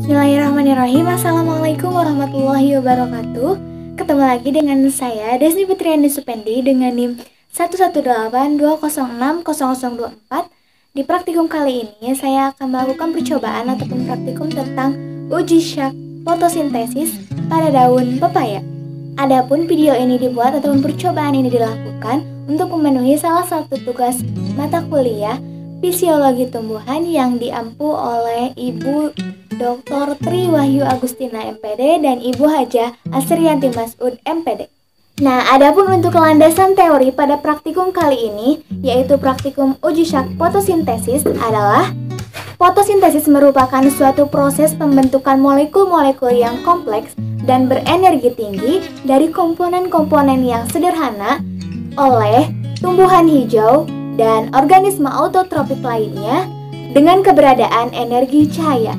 Bismillahirrahmanirrahim. Assalamualaikum warahmatullahi wabarakatuh. Ketemu lagi dengan saya Desni Fitriani Supendi dengan NIM 11820600024. Di praktikum kali ini saya akan melakukan percobaan ataupun praktikum tentang uji syak fotosintesis pada daun pepaya. Adapun video ini dibuat ataupun percobaan ini dilakukan untuk memenuhi salah satu tugas mata kuliah Fisiologi Tumbuhan yang diampu oleh Ibu Dr. Tri Wahyu Agustina MPD dan Ibu Hajah Asrianti Masud MPD. Nah, adapun untuk landasan teori pada praktikum kali ini, yaitu praktikum uji syak fotosintesis adalah fotosintesis merupakan suatu proses pembentukan molekul-molekul yang kompleks dan berenergi tinggi dari komponen-komponen yang sederhana oleh tumbuhan hijau dan organisme autotrofik lainnya dengan keberadaan energi cahaya.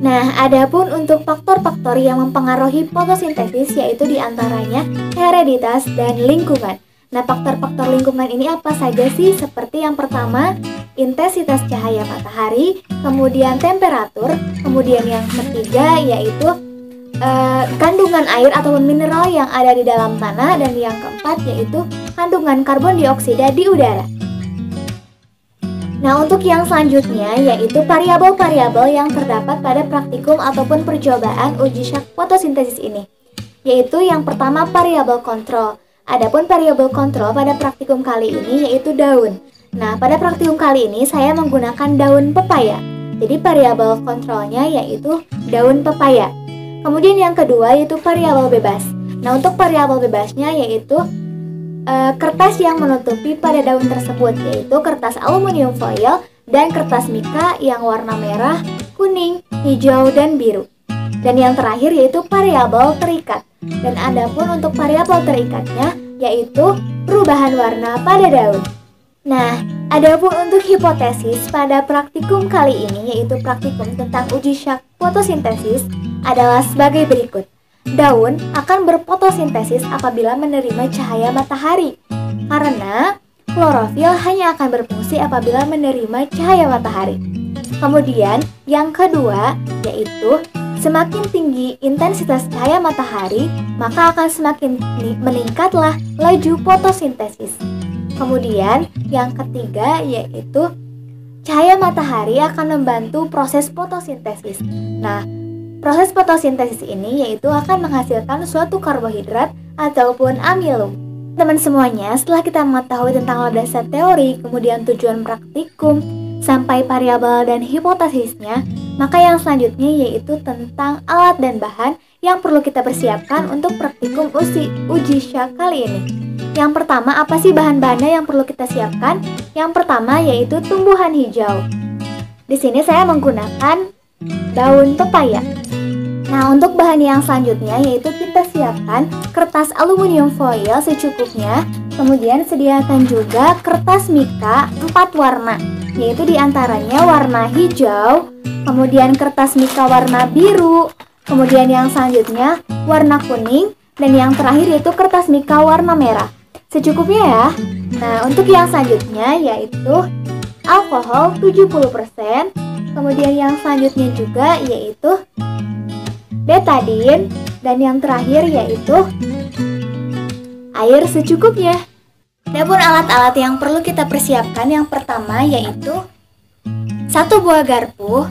Nah, adapun untuk faktor-faktor yang mempengaruhi fotosintesis yaitu diantaranya hereditas dan lingkungan. Nah, faktor-faktor lingkungan ini apa saja sih? Seperti yang pertama, intensitas cahaya matahari, kemudian temperatur, kemudian yang ketiga yaitu kandungan air ataupun mineral yang ada di dalam tanah, dan yang keempat yaitu kandungan karbon dioksida di udara. Nah, untuk yang selanjutnya yaitu variabel-variabel yang terdapat pada praktikum ataupun percobaan uji syak fotosintesis ini. Yaitu yang pertama variabel kontrol. Adapun variabel kontrol pada praktikum kali ini yaitu daun. Nah, pada praktikum kali ini saya menggunakan daun pepaya. Jadi variabel kontrolnya yaitu daun pepaya. Kemudian yang kedua yaitu variabel bebas. Nah, untuk variabel bebasnya yaitu kertas yang menutupi pada daun tersebut, yaitu kertas aluminium foil dan kertas mika yang warna merah, kuning, hijau, dan biru. Dan yang terakhir yaitu variabel terikat. Dan adapun untuk variabel terikatnya yaitu perubahan warna pada daun. Nah, adapun untuk hipotesis pada praktikum kali ini yaitu praktikum tentang uji syak fotosintesis adalah sebagai berikut. Daun akan berfotosintesis apabila menerima cahaya matahari, karena klorofil hanya akan berfungsi apabila menerima cahaya matahari. Kemudian yang kedua yaitu semakin tinggi intensitas cahaya matahari, maka akan semakin meningkatlah laju fotosintesis. Kemudian yang ketiga yaitu cahaya matahari akan membantu proses fotosintesis. Nah, proses fotosintesis ini yaitu akan menghasilkan suatu karbohidrat ataupun amilum. Teman semuanya, setelah kita mengetahui tentang landasan teori, kemudian tujuan praktikum, sampai variabel dan hipotesisnya, maka yang selanjutnya yaitu tentang alat dan bahan yang perlu kita persiapkan untuk praktikum uji syak kali ini. Yang pertama, apa sih bahan-bahannya yang perlu kita siapkan? Yang pertama yaitu tumbuhan hijau. Di sini saya menggunakan daun pepaya. Nah, untuk bahan yang selanjutnya yaitu kita siapkan kertas aluminium foil secukupnya. Kemudian sediakan juga kertas mika 4 warna, yaitu diantaranya warna hijau, kemudian kertas mika warna biru, kemudian yang selanjutnya warna kuning, dan yang terakhir yaitu kertas mika warna merah. Secukupnya ya. Nah, untuk yang selanjutnya yaitu alkohol 70%, kemudian yang selanjutnya juga yaitu betadin, dan yang terakhir yaitu air secukupnya. Adapun alat-alat yang perlu kita persiapkan yang pertama yaitu 1 buah garpu,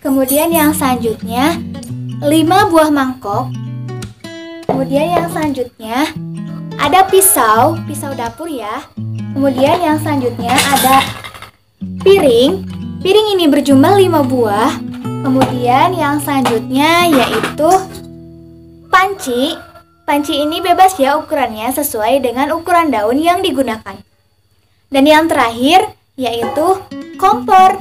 kemudian yang selanjutnya 5 buah mangkok, kemudian yang selanjutnya ada pisau dapur ya, kemudian yang selanjutnya ada piring ini berjumlah 5 buah. Kemudian yang selanjutnya yaitu panci. Panci ini bebas ya ukurannya sesuai dengan ukuran daun yang digunakan. Dan yang terakhir yaitu kompor.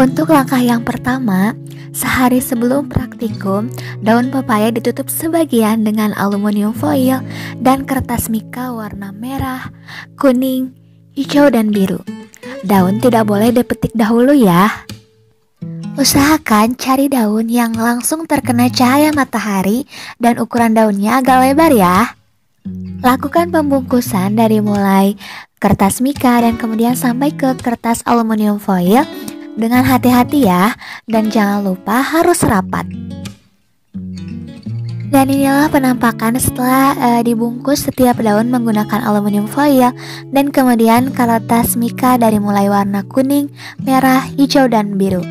Untuk langkah yang pertama, sehari sebelum praktikum, daun pepaya ditutup sebagian dengan aluminium foil dan kertas mika warna merah, kuning, hijau, dan biru. Daun tidak boleh dipetik dahulu ya. Usahakan cari daun yang langsung terkena cahaya matahari dan ukuran daunnya agak lebar ya. Lakukan pembungkusan dari mulai kertas mika dan kemudian sampai ke kertas aluminium foil dengan hati-hati ya, dan jangan lupa harus rapat. Dan inilah penampakan setelah dibungkus setiap daun menggunakan aluminium foil dan kemudian kertas mika dari mulai warna kuning, merah, hijau, dan biru.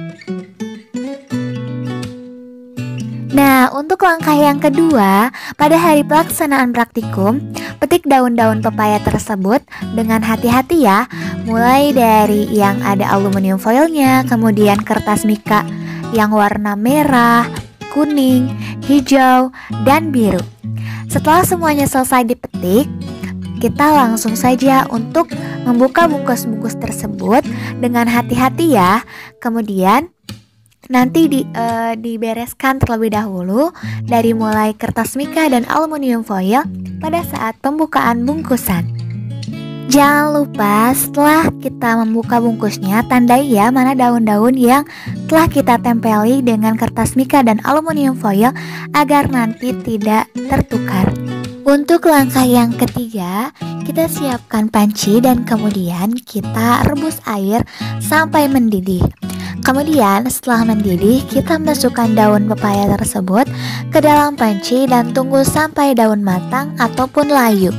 Nah, untuk langkah yang kedua, pada hari pelaksanaan praktikum, petik daun-daun pepaya tersebut dengan hati-hati ya, mulai dari yang ada aluminium foilnya, kemudian kertas mika yang warna merah, kuning, hijau, dan biru. Setelah semuanya selesai dipetik, kita langsung saja untuk membuka bungkus-bungkus tersebut dengan hati-hati ya. Kemudian nanti dibereskan terlebih dahulu dari mulai kertas mika dan aluminium foil pada saat pembukaan bungkusan. Jangan lupa setelah kita membuka bungkusnya, tandai ya mana daun-daun yang telah kita tempeli dengan kertas mika dan aluminium foil agar nanti tidak tertukar. Untuk langkah yang ketiga, kita siapkan panci dan kemudian kita rebus air sampai mendidih. Kemudian setelah mendidih, kita masukkan daun pepaya tersebut ke dalam panci dan tunggu sampai daun matang ataupun layu.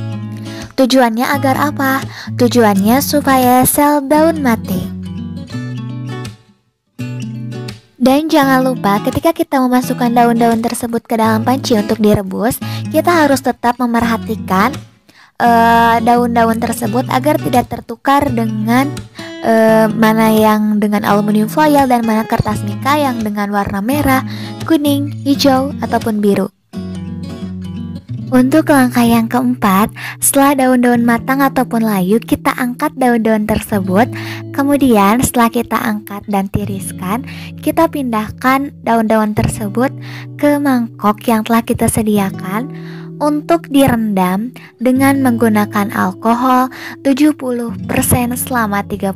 Tujuannya agar apa? Tujuannya supaya sel daun mati. Dan jangan lupa ketika kita memasukkan daun-daun tersebut ke dalam panci untuk direbus, kita harus tetap memerhatikan daun-daun tersebut agar tidak tertukar dengan mana yang dengan aluminium foil dan mana kertas mika yang dengan warna merah, kuning, hijau, ataupun biru. Untuk langkah yang keempat, setelah daun-daun matang ataupun layu, kita angkat daun-daun tersebut. Kemudian setelah kita angkat dan tiriskan, kita pindahkan daun-daun tersebut ke mangkok yang telah kita sediakan untuk direndam dengan menggunakan alkohol 70% selama 30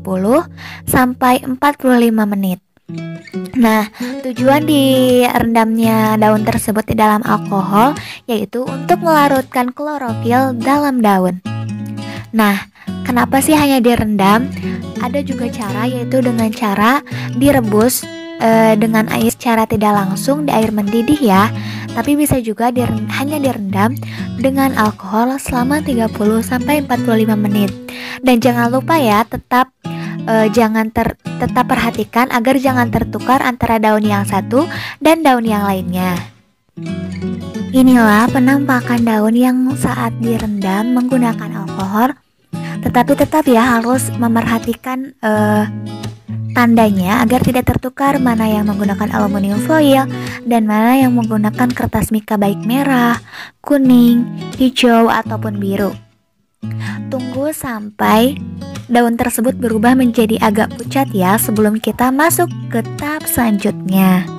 sampai 45 menit. Nah, tujuan direndamnya daun tersebut di dalam alkohol yaitu untuk melarutkan klorofil dalam daun. Nah, kenapa sih hanya direndam? Ada juga cara, yaitu dengan cara direbus dengan air secara tidak langsung di air mendidih ya. Tapi bisa juga hanya direndam dengan alkohol selama 30 sampai 45 menit. Dan jangan lupa ya, tetap perhatikan agar jangan tertukar antara daun yang satu dan daun yang lainnya. Inilah penampakan daun yang saat direndam menggunakan alkohol. Tetapi tetap ya harus memerhatikan tandanya agar tidak tertukar mana yang menggunakan aluminium foil dan mana yang menggunakan kertas mika baik merah, kuning, hijau, ataupun biru. Tunggu sampai daun tersebut berubah menjadi agak pucat ya sebelum kita masuk ke tahap selanjutnya.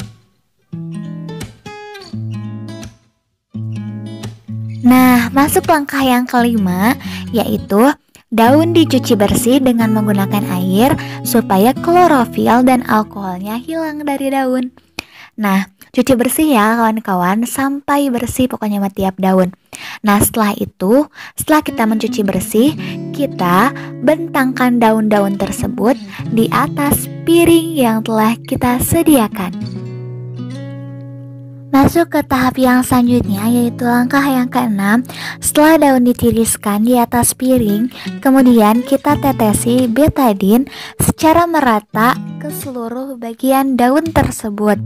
Nah, masuk langkah yang kelima, yaitu daun dicuci bersih dengan menggunakan air supaya klorofil dan alkoholnya hilang dari daun. Nah, cuci bersih ya kawan-kawan, sampai bersih pokoknya sama tiap daun. Nah, setelah kita mencuci bersih, kita bentangkan daun-daun tersebut di atas piring yang telah kita sediakan. Masuk ke tahap yang selanjutnya, yaitu langkah yang keenam. Setelah daun ditiriskan di atas piring, kemudian kita tetesi betadine secara merata ke seluruh bagian daun tersebut.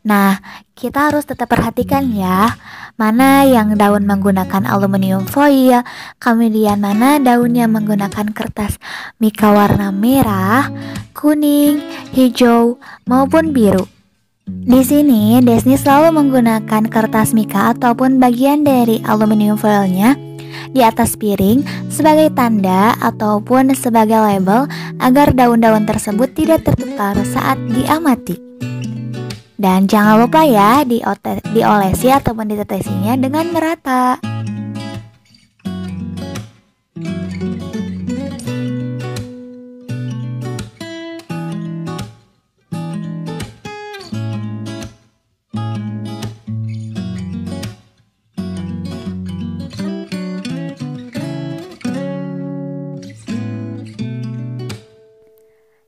Nah, kita harus tetap perhatikan ya, mana yang daun menggunakan aluminium foil, kemudian mana daun yang menggunakan kertas mika warna merah, kuning, hijau, maupun biru. Di sini, Desni selalu menggunakan kertas mika ataupun bagian dari aluminium foilnya di atas piring sebagai tanda ataupun sebagai label agar daun-daun tersebut tidak tertukar saat diamati. Dan jangan lupa ya diolesi ataupun ditetesinya dengan merata.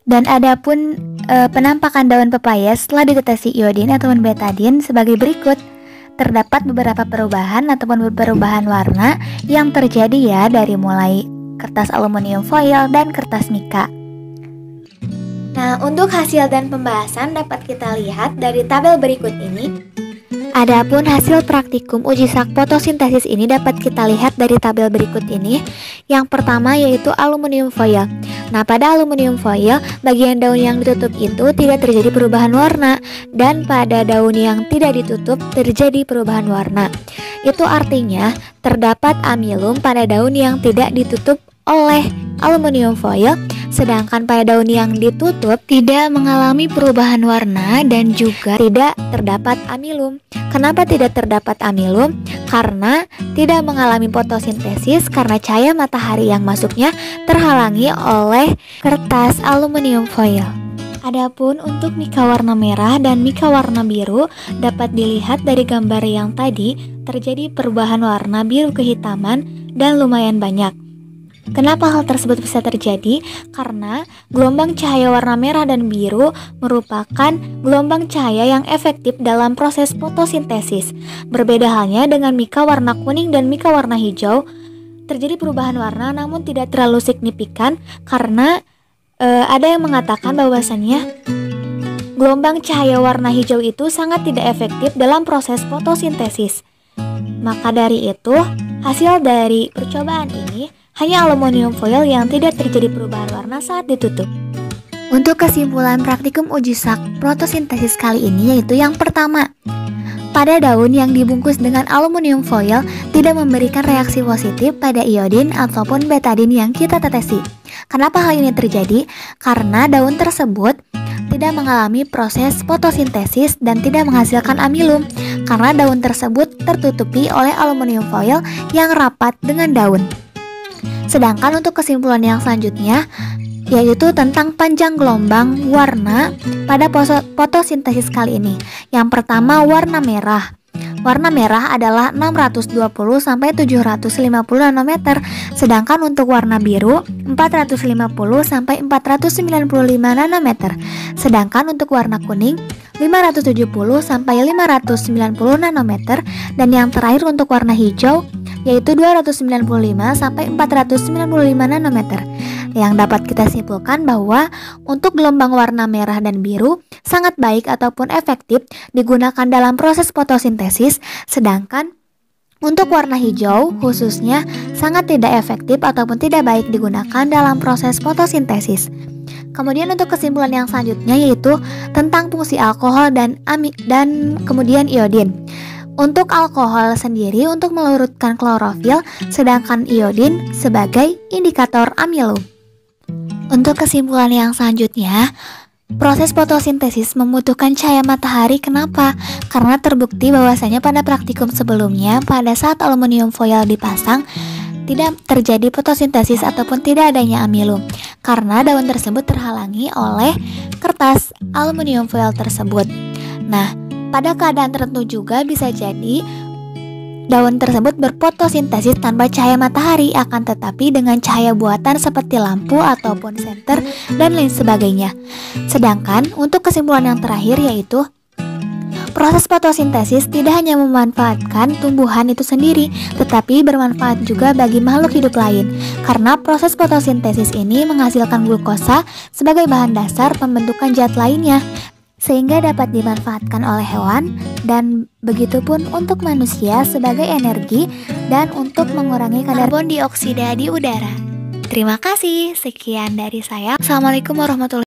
Dan adapun penampakan daun pepaya setelah dideteksi iodin ataupun betadin sebagai berikut. Terdapat beberapa perubahan ataupun perubahan warna yang terjadi ya dari mulai kertas aluminium foil dan kertas mika. Nah, untuk hasil dan pembahasan dapat kita lihat dari tabel berikut ini. Adapun hasil praktikum uji sak fotosintesis ini dapat kita lihat dari tabel berikut ini. Yang pertama yaitu aluminium foil. Nah, pada aluminium foil, bagian daun yang ditutup itu tidak terjadi perubahan warna, dan pada daun yang tidak ditutup terjadi perubahan warna. Itu artinya terdapat amilum pada daun yang tidak ditutup oleh aluminium foil, sedangkan pada daun yang ditutup tidak mengalami perubahan warna dan juga tidak terdapat amilum. Kenapa tidak terdapat amilum? Karena tidak mengalami fotosintesis karena cahaya matahari yang masuknya terhalangi oleh kertas aluminium foil. Adapun untuk mika warna merah dan mika warna biru dapat dilihat dari gambar yang tadi terjadi perubahan warna biru kehitaman dan lumayan banyak. Kenapa hal tersebut bisa terjadi? Karena gelombang cahaya warna merah dan biru merupakan gelombang cahaya yang efektif dalam proses fotosintesis. Berbeda halnya dengan mika warna kuning dan mika warna hijau, terjadi perubahan warna namun tidak terlalu signifikan karena ada yang mengatakan bahwasannya gelombang cahaya warna hijau itu sangat tidak efektif dalam proses fotosintesis. Maka dari itu, hasil dari percobaan ini hanya aluminium foil yang tidak terjadi perubahan warna saat ditutup. Untuk kesimpulan praktikum uji sak fotosintesis kali ini yaitu yang pertama, pada daun yang dibungkus dengan aluminium foil tidak memberikan reaksi positif pada iodin ataupun betadin yang kita tetesi. Kenapa hal ini terjadi? Karena daun tersebut tidak mengalami proses fotosintesis dan tidak menghasilkan amilum karena daun tersebut tertutupi oleh aluminium foil yang rapat dengan daun. Sedangkan untuk kesimpulan yang selanjutnya yaitu tentang panjang gelombang warna pada fotosintesis kali ini. Yang pertama, warna merah. Warna merah adalah 620 sampai 750 nanometer, sedangkan untuk warna biru 450 sampai 495 nanometer. Sedangkan untuk warna kuning 570 sampai 590 nanometer, dan yang terakhir untuk warna hijau yaitu 295 sampai 495 nanometer. Yang dapat kita simpulkan bahwa untuk gelombang warna merah dan biru sangat baik ataupun efektif digunakan dalam proses fotosintesis, sedangkan untuk warna hijau khususnya sangat tidak efektif ataupun tidak baik digunakan dalam proses fotosintesis. Kemudian untuk kesimpulan yang selanjutnya yaitu tentang fungsi alkohol dan kemudian iodin. Untuk alkohol sendiri untuk melarutkan klorofil, sedangkan iodin sebagai indikator amilum. Untuk kesimpulan yang selanjutnya, proses fotosintesis membutuhkan cahaya matahari. Kenapa? Karena terbukti bahwasanya pada praktikum sebelumnya pada saat aluminium foil dipasang tidak terjadi fotosintesis ataupun tidak adanya amilum karena daun tersebut terhalangi oleh kertas aluminium foil tersebut. Nah, pada keadaan tertentu juga bisa jadi daun tersebut berfotosintesis tanpa cahaya matahari, akan tetapi dengan cahaya buatan seperti lampu ataupun senter dan lain sebagainya. Sedangkan untuk kesimpulan yang terakhir yaitu proses fotosintesis tidak hanya memanfaatkan tumbuhan itu sendiri, tetapi bermanfaat juga bagi makhluk hidup lain. Karena proses fotosintesis ini menghasilkan glukosa sebagai bahan dasar pembentukan zat lainnya, sehingga dapat dimanfaatkan oleh hewan dan begitupun untuk manusia sebagai energi dan untuk mengurangi kadar karbon dioksida di udara. Terima kasih, sekian dari saya. Assalamualaikum warahmatullahi wabarakatuh.